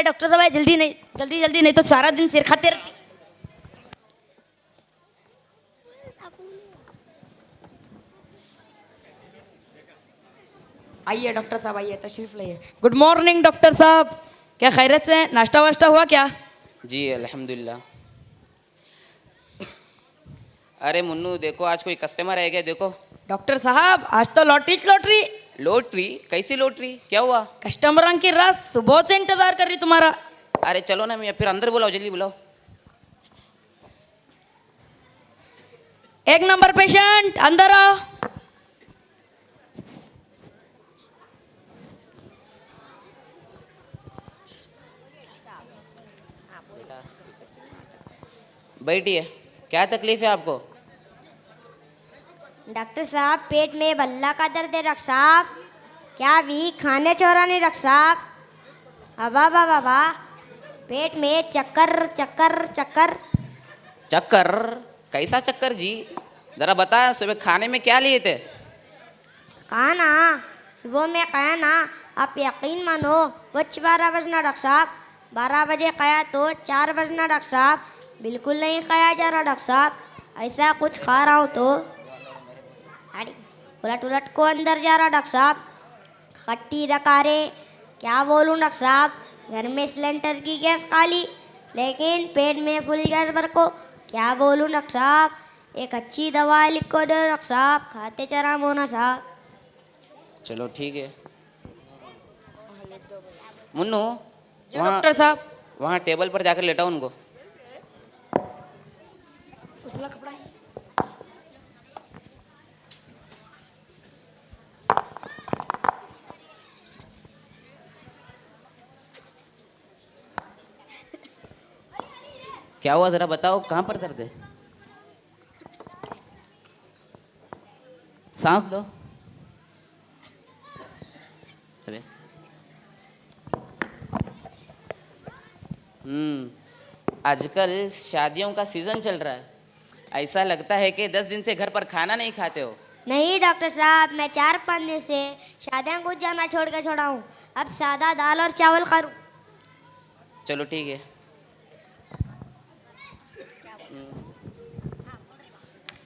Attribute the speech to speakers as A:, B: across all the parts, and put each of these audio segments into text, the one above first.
A: Doctor साहब जल्दी नहीं, जल्दी जल्दी, नहीं तो सारा दिन सिर खाते रहती। आइए डॉक्टर साहब, आइए, तशरीफ लाइए। गुड मॉर्निंग डॉक्टर साहब, क्या खैरियत से? नाश्ता वाश्ता हुआ क्या?
B: जी अल्हम्दुलिल्लाह। अरे मुन्नू देखो, आज कोई कस्टमर है क्या? देखो।
A: डॉक्टर साहब आज तो लॉटरी लॉटरी।
B: लॉटरी? कैसी लॉटरी? क्या हुआ?
A: कस्टमर की रात सुबह से इंतजार कर रही तुम्हारा।
B: अरे चलो ना, मैं फिर अंदर बुलाओ, जल्दी बुलाओ।
A: एक नंबर पेशेंट अंदर आओ।
B: बैठिए, क्या तकलीफ है आपको?
C: डॉक्टर साहब पेट में बल्ला का दर्द है डॉक्टर साहब। क्या भी खाने चोरा नहीं डॉक्टर साहब। अबा बा बाबा, पेट में चक्कर चक्कर चक्कर।
B: चक्कर? कैसा चक्कर जी? ज़रा बताया, सुबह खाने में क्या लिए थे?
C: कहा ना, सुबह में खाया ना, आप यकीन मानो वो 12 बजना डॉक्टर साहब। 12 बजे खाया तो 4 बजना डॉक्टर साहब। बिल्कुल नहीं खाया जा रहा डॉक्टर साहब। ऐसा कुछ खा रहा हूँ तो उलट उलट को अंदर जा रहा डॉक्टर साहब। खट्टी डकारें, क्या बोलूँ डॉक्टर साहब। घर में सिलेंडर की गैस खाली, लेकिन पेट में फुल गैस भर को। क्या बोलूँ डॉक्टर साहब। एक अच्छी दवा लिख को दो डॉक्टर साहब, खाते चरा मोना साहब।
B: चलो ठीक है। मुन्नू,
A: डॉक्टर साहब
B: वहाँ टेबल पर जाकर लेटाओ उनको।
A: उतला कपड़ा है।
B: क्या हुआ ज़रा बताओ, कहाँ पर दर्द है? सांस लो। आजकल शादियों का सीज़न चल रहा है। ऐसा लगता है कि 10 दिन से घर पर खाना नहीं खाते हो।
C: नहीं डॉक्टर साहब, मैं 4-5 दिन से शादियाँ कुछ जाना छोड़ के छोड़ा हूँ। अब सादा दाल और चावल करूँ।
B: चलो ठीक है।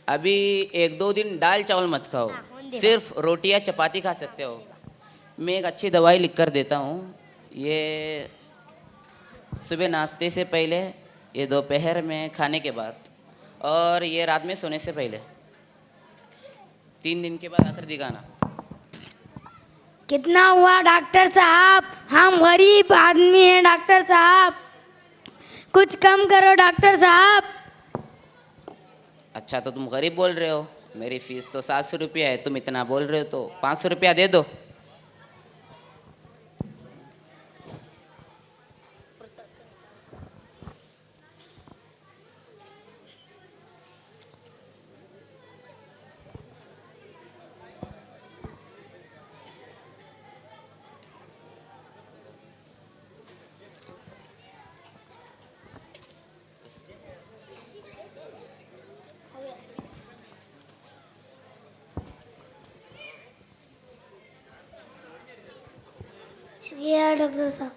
B: अभी 1-2 दिन दाल चावल मत खाओ, सिर्फ रोटी या चपाती खा सकते हो। मैं एक अच्छी दवाई लिख कर देता हूँ। ये सुबह नाश्ते से पहले, ये दोपहर में खाने के बाद, और ये रात में सोने से पहले। 3 दिन के बाद आकर दिखाना।
D: कितना हुआ डॉक्टर साहब? हम गरीब आदमी हैं डॉक्टर साहब, कुछ कम करो डॉक्टर साहब।
B: अच्छा तो तुम गरीब बोल रहे हो? मेरी फीस तो 700 रुपया है, तुम इतना बोल रहे हो तो 500 रुपया दे दो।
D: शुक्रिया डॉक्टर साहब।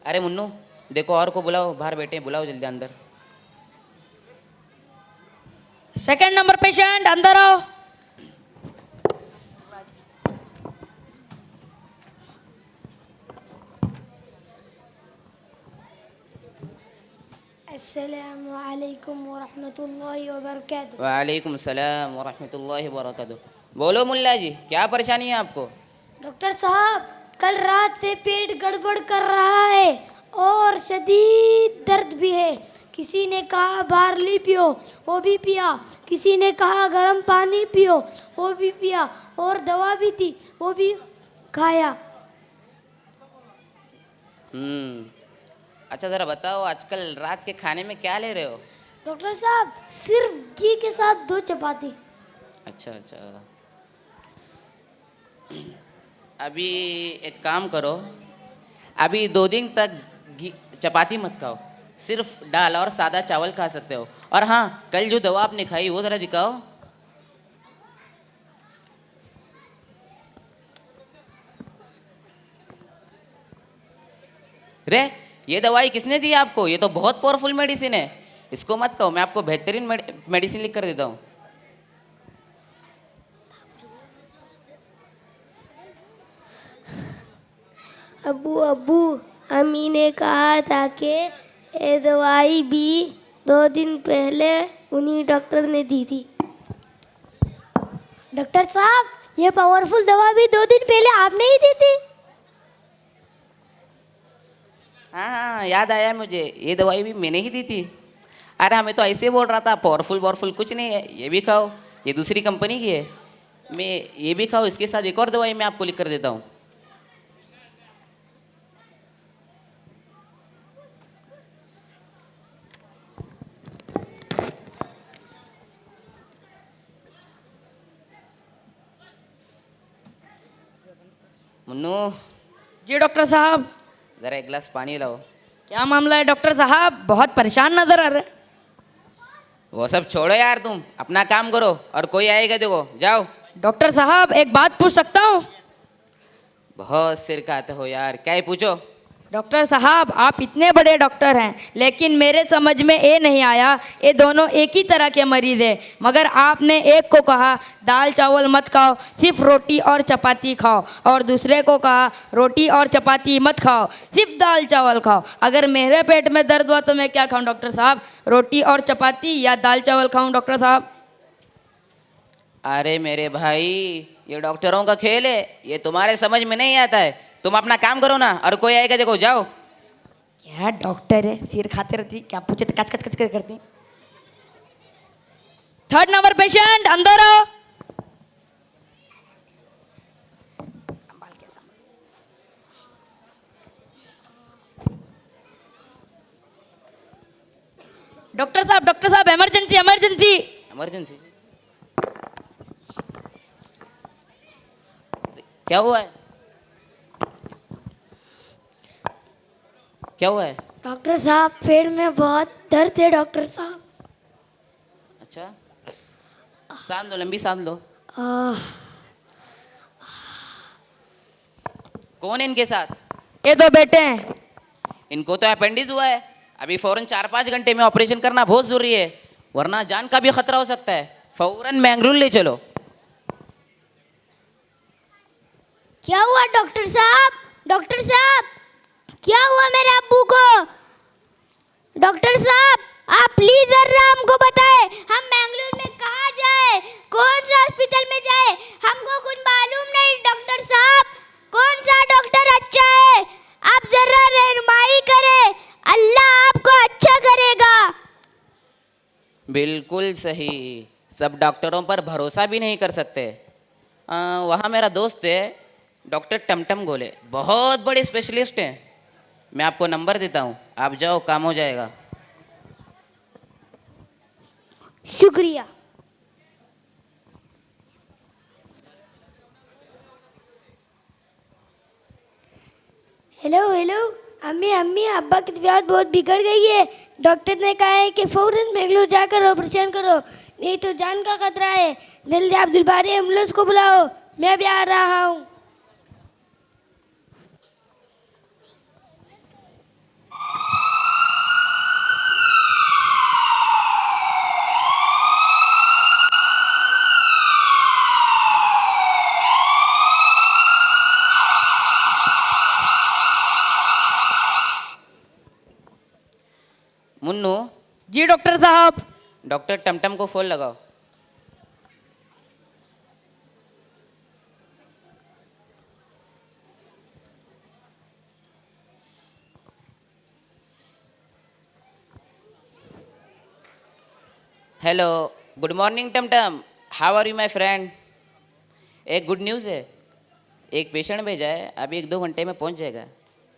B: अरे मुन्नू देखो, और को बुलाओ, बाहर बैठे हैं, बुलाओ जल्दी अंदर।
A: सेकंड नंबर पेशेंट अंदर आओ।
D: अस्सलामु अलैकुम व रहमतुल्लाहि व बरकातुहू।
B: वालेकुम सलाम व रहमतुल्लाहि व बरकातुहू। बोलो मुल्ला जी, क्या परेशानी है आपको?
D: डॉक्टर साहब कल रात से पेट गड़बड़ कर रहा है और शदीद दर्द भी है। किसी ने कहा बार्ली पियो, वो भी पिया। किसी ने कहा गर्म पानी पियो, वो भी पिया। और दवा भी थी, वो भी खाया।
B: अच्छा ज़रा बताओ, आजकल रात के खाने में क्या ले रहे हो?
D: डॉक्टर साहब सिर्फ घी के साथ 2 चपाती।
B: अच्छा अच्छा। अभी एक काम करो, अभी 2 दिन तक घी चपाती मत खाओ, सिर्फ दाल और सादा चावल खा सकते हो। और हाँ, कल जो दवा आपने खाई वो ज़रा दिखाओ। रे ये दवाई किसने दी आपको? ये तो बहुत पावरफुल मेडिसिन है, इसको मत खाओ, मैं आपको बेहतरीन मेडिसिन लिख कर देता हूँ।
D: अब्बू अब्बू, अम्मी ने कहा था कि ये दवाई भी 2 दिन पहले उन्हीं डॉक्टर ने दी थी। डॉक्टर साहब, ये पावरफुल दवा भी 2 दिन पहले आपने ही दी थी।
B: हाँ हाँ याद आया मुझे, ये दवाई भी मैंने ही दी थी। अरे हमें तो ऐसे बोल रहा था, पावरफुल कुछ नहीं है, ये भी खाओ, ये दूसरी कंपनी की है, मैं ये भी खाओ, इसके साथ एक और दवाई मैं आपको लिख कर देता हूँ। मुन्नू,
A: जी डॉक्टर साहब।
B: ज़रा एक गिलास पानी लाओ।
A: क्या मामला है डॉक्टर साहब, बहुत परेशान नजर आ रहे हैं।
B: वो सब छोड़ो यार, तुम अपना काम करो और कोई आएगा देखो, जाओ।
A: डॉक्टर साहब एक बात पूछ सकता हूँ?
B: बहुत सिर खाते हो यार, क्या है पूछो।
A: डॉक्टर साहब आप इतने बड़े डॉक्टर हैं, लेकिन मेरे समझ में ये नहीं आया, ये दोनों एक ही तरह के मरीज हैं, मगर आपने एक को कहा दाल चावल मत खाओ, सिर्फ रोटी और चपाती खाओ, और दूसरे को कहा रोटी और चपाती मत खाओ, सिर्फ दाल चावल खाओ। अगर मेरे पेट में दर्द हुआ तो मैं क्या खाऊं डॉक्टर साहब, रोटी और चपाती या दाल चावल खाऊं डॉक्टर साहब?
B: अरे मेरे भाई, ये डॉक्टरों का खेल है, ये तुम्हारे समझ में नहीं आता है, तुम अपना काम करो ना, और कोई आएगा देखो, जाओ।
A: क्या डॉक्टर है, सिर खाते रहती, क्या पूछे तो कच कच कच करती। 3rd नंबर पेशेंट अंदर आओ। डॉक्टर साहब इमरजेंसी इमरजेंसी।
B: इमरजेंसी? क्या हुआ है? क्या हुआ है?
D: डॉक्टर साहब पेट में बहुत दर्द है डॉक्टर साहब।
B: अच्छा, सांस लो, लंबी सांस लो। कौन है इनके साथ?
A: ये 2 बेटे हैं।
B: इनको तो अपेंडिक्स हुआ है, अभी फौरन 4-5 घंटे में ऑपरेशन करना बहुत जरूरी है, वरना जान का भी खतरा हो सकता है, फौरन मैंगलोर ले चलो।
D: क्या हुआ डॉक्टर साहब? डॉक्टर साहब क्या हुआ मेरे अब्बू को? डॉक्टर साहब आप प्लीज जरा हमको बताएं, हम मैंगलोर में कहाँ जाए, कौन सा हॉस्पिटल में जाए, हमको कुछ मालूम नहीं। डॉक्टर साहब कौन सा डॉक्टर अच्छा है, आप जरा रहनुमाई करें, अल्लाह आपको अच्छा करेगा।
B: बिल्कुल सही, सब डॉक्टरों पर भरोसा भी नहीं कर सकते। वहाँ मेरा दोस्त है डॉक्टर टमटम गोले, बहुत बड़े स्पेशलिस्ट हैं, मैं आपको नंबर देता हूँ, आप जाओ, काम हो जाएगा।
D: शुक्रिया। हेलो हेलो, अम्मी अम्मी अब्बा की तबीयत बहुत बिगड़ गई है, डॉक्टर ने कहा है कि फौरन मैंगलोर जाकर ऑपरेशन करो, नहीं तो जान का खतरा है। जल्दी अब्दुल बारी एम्बुलेंस को बुलाओ, मैं भी आ रहा हूँ।
B: मुन्नू,
A: जी डॉक्टर साहब।
B: डॉक्टर टमटम को फोन लगाओ। Hello, good morning Tamtam, how are you my friend. एक गुड न्यूज़ है, एक पेशेंट भेजा है, अभी 1-2 घंटे में पहुंच जाएगा।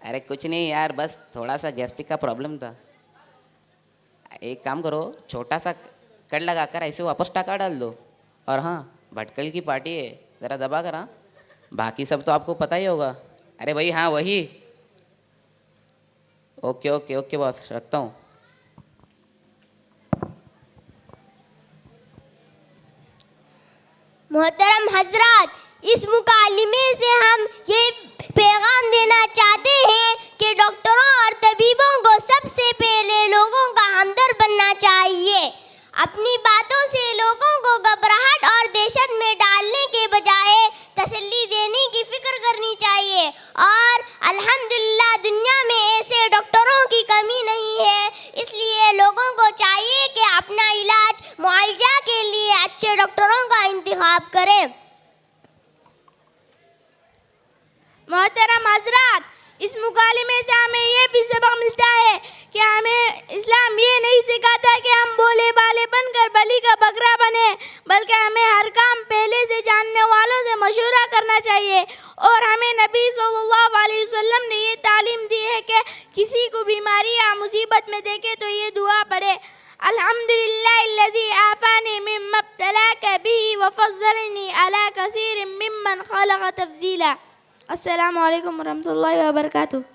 B: अरे कुछ नहीं यार, बस थोड़ा सा गैस्ट्रिक का प्रॉब्लम था। एक काम करो, छोटा सा कट लगा कर ऐसे वापस टाका डाल दो, और हाँ भटकल की पार्टी है, ज़रा दबा कर। हाँ बाकी सब तो आपको पता ही होगा। अरे भाई हाँ वही। ओके ओके ओके बॉस, रखता हूँ।
C: मोहतरम हजरात, इस मुकालमे से हम ये पैगाम देना चाहते हैं कि डॉक्टरों और
E: मोहतरम हजरात, इस मुकालमे से हमें ये भी सबक मिलता है कि हमें इस्लाम ये नहीं सिखाता कि हम बोले बाले बनकर बलि का बकरा बने, बल्कि हमें हर काम पहले से जानने वालों से मशवरा करना चाहिए। और हमें नबी सल्लल्लाहु अलैहि वसल्लम ने ये तालीम दी है कि किसी को बीमारी या मुसीबत में देखे तो ये दुआ पढ़े, अल्हम्दुलिल्लाहिल्लज़ी आफ़ानी मिम्मा इब्तलाका बिही व फ़ज़्ज़लनी अला कसीरिम मिम्मन ख़लक़ तफ़ज़ीला। अस्सलामु अलैकुम वरहमतुल्लाहि व बरकातुहू।